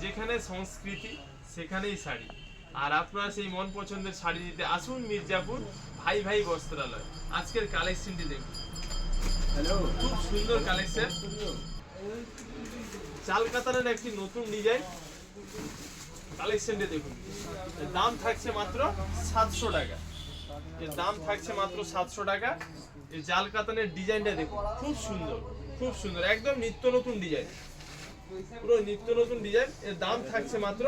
যেখানে সংস্কৃতি সেখানেই শাড়ি। আর আপনারা সেই মন পছন্দের শাড়ি নিতে আসুন মির্জাপুর ভাই ভাই বস্ত্রালয়। আজকের কালেকশনটি দেখুন, খুব সুন্দর কালেকশন। চাল কাতারের একটি নতুন ডিজাইন কালেকশনটি দেখুন। এর দাম থাকছে মাত্র 700 টাকা। এর দাম থাকছে মাত্র 700 টাকা। এই জাল কাতানের ডিজাইনটা দেখুন, খুব সুন্দর, খুব সুন্দর, একদম নিত্য নতুন ডিজাইন, পুরো নিত্য নতুন ডিজাইন। এর দাম থাকছে মাত্র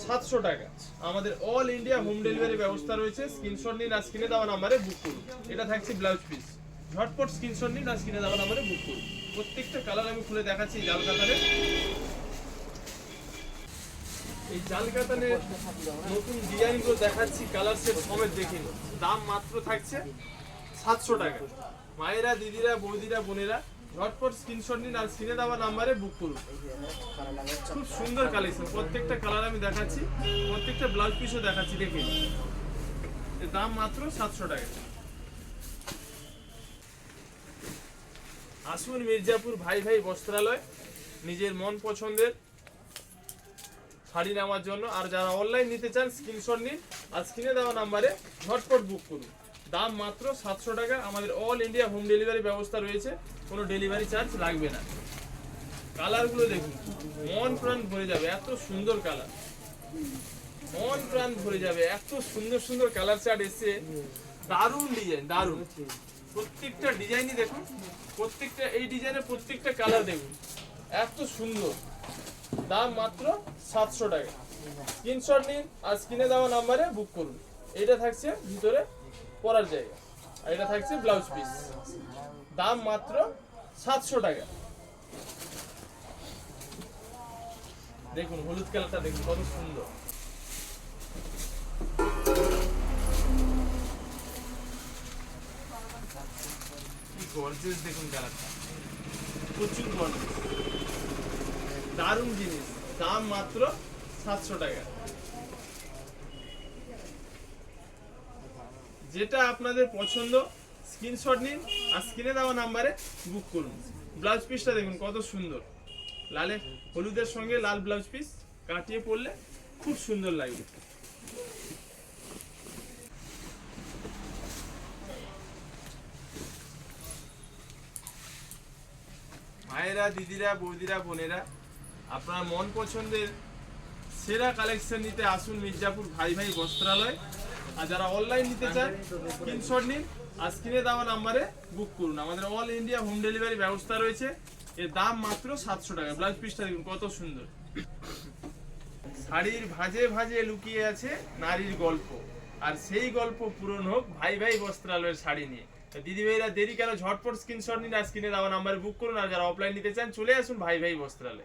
700 টাকা। আমাদের অল ইন্ডিয়া হোম ডেলিভারি ব্যবস্থা রয়েছে। স্ক্রিনশট নিন আর স্ক্রিনে দেওয়া নাম্বারে বুক করুন। এটা থাকছে ব্লাউজ পিস। ঝটপট স্ক্রিনশট নিন আর স্ক্রিনে দেওয়া নাম্বারে বুক করুন। প্রত্যেকটা কালার আমি খুলে দেখাচ্ছি। জাল কাতানের এই জাল কাতানের নতুন ডিজাইনগুলো দেখাচ্ছি, কালার সেট সমেত দেখে নিন। দাম মাত্র থাকছে 700 টাকা। মায়েরা, দিদিরা, বৌদিরা, বোনেরা ঝটপট স্ক্রিনশট নিন আর স্ক্রিনে দেওয়া নাম্বারে বুক করুন। খুব সুন্দর কালেকশন, প্রত্যেকটা কালার আমি দেখাচ্ছি, প্রত্যেকটা ব্লাউজ পিসও দেখাচ্ছি, দেখে নিন। এর দাম মাত্র 700 টাকা। আসুন মির্জাপুর ভাই ভাই বস্ত্রালয় নিজের মন পছন্দের শাড়ি নেওয়ার জন্য। আর যারা অনলাইন নিতে চান স্ক্রিনশট নিন আর স্ক্রিনে দেওয়া নাম্বারে ঝটপট বুক করুন। দাম মাত্র 700 টাকা। আমাদের অল ইন্ডিয়া হোম ডেলিভারি ব্যবস্থা রয়েছে, কোনো ডেলিভারি চার্জ লাগবে না। কালারগুলো দেখুন, মন প্রাণ ভরে যাবে, এত সুন্দর কালার, মন প্রাণ ভরে যাবে। এত সুন্দর সুন্দর কালার চার্ট এসছে, দারুণ ডিজাইন, দারুণ। প্রত্যেকটা ডিজাইনই দেখুন, প্রত্যেকটা এই ডিজাইনের প্রত্যেকটা কালার দেখুন, এত সুন্দর। দাম মাত্র 700 টাকা। স্ক্রিনশট নিন আর স্ক্রিনে দেওয়া নাম্বারে বুক করুন। এটা থাকছে ভিতরে পরার জায়গা, আর এটা থাকছে ব্লাউজ পিস। দাম মাত্র 700 টাকা। দেখুন হলুদ কালারটা দেখুন, কত সুন্দর। কি গর্জিয়াস দেখুন কালারটা, প্রচুর গর্জিয়াস, দারুণ জিনিস। দাম মাত্র 700 টাকা। যেটা আপনাদের পছন্দ স্ক্রিনশট নিন আর স্ক্রিনে দেওয়া নাম্বারে বুক করুন। ব্লাউজ পিসটা দেখুন কত সুন্দর, লালে হলুদের সঙ্গে লাল ব্লাউজ পিস কাটিয়ে পরলে খুব সুন্দর লাগবে। মায়েরা, দিদিরা, বৌদিরা, বোনেরা, আপনার মন পছন্দের সেরা কালেকশন নিতে আসুন মির্জাপুর ভাই ভাই বস্ত্রালয়। আর যারা অনলাইন নিতে চান স্ক্রিনশট নিন আর স্ক্রিনে দেওয়া নাম্বারে বুক করুন। আমাদের অল ইন্ডিয়া হোম ডেলিভারি ব্যবস্থা রয়েছে। এর দাম মাত্র 700 টাকা। ব্লাউজ পিসটা দেখুন কত সুন্দর। শাড়ির ভাঁজে ভাঁজে লুকিয়ে আছে নারীর গল্প, আর সেই গল্প পূরণ হোক ভাই ভাই বস্ত্রালয়ের শাড়ি নিয়ে। দিদি ভাইরা দেরি কেন, ঝটপট স্ক্রিনশট নিন আর স্ক্রিনে দেওয়া নাম্বারে বুক করুন। আর যারা অফলাইন নিতে চান চলে আসুন ভাই ভাই বস্ত্রালয়।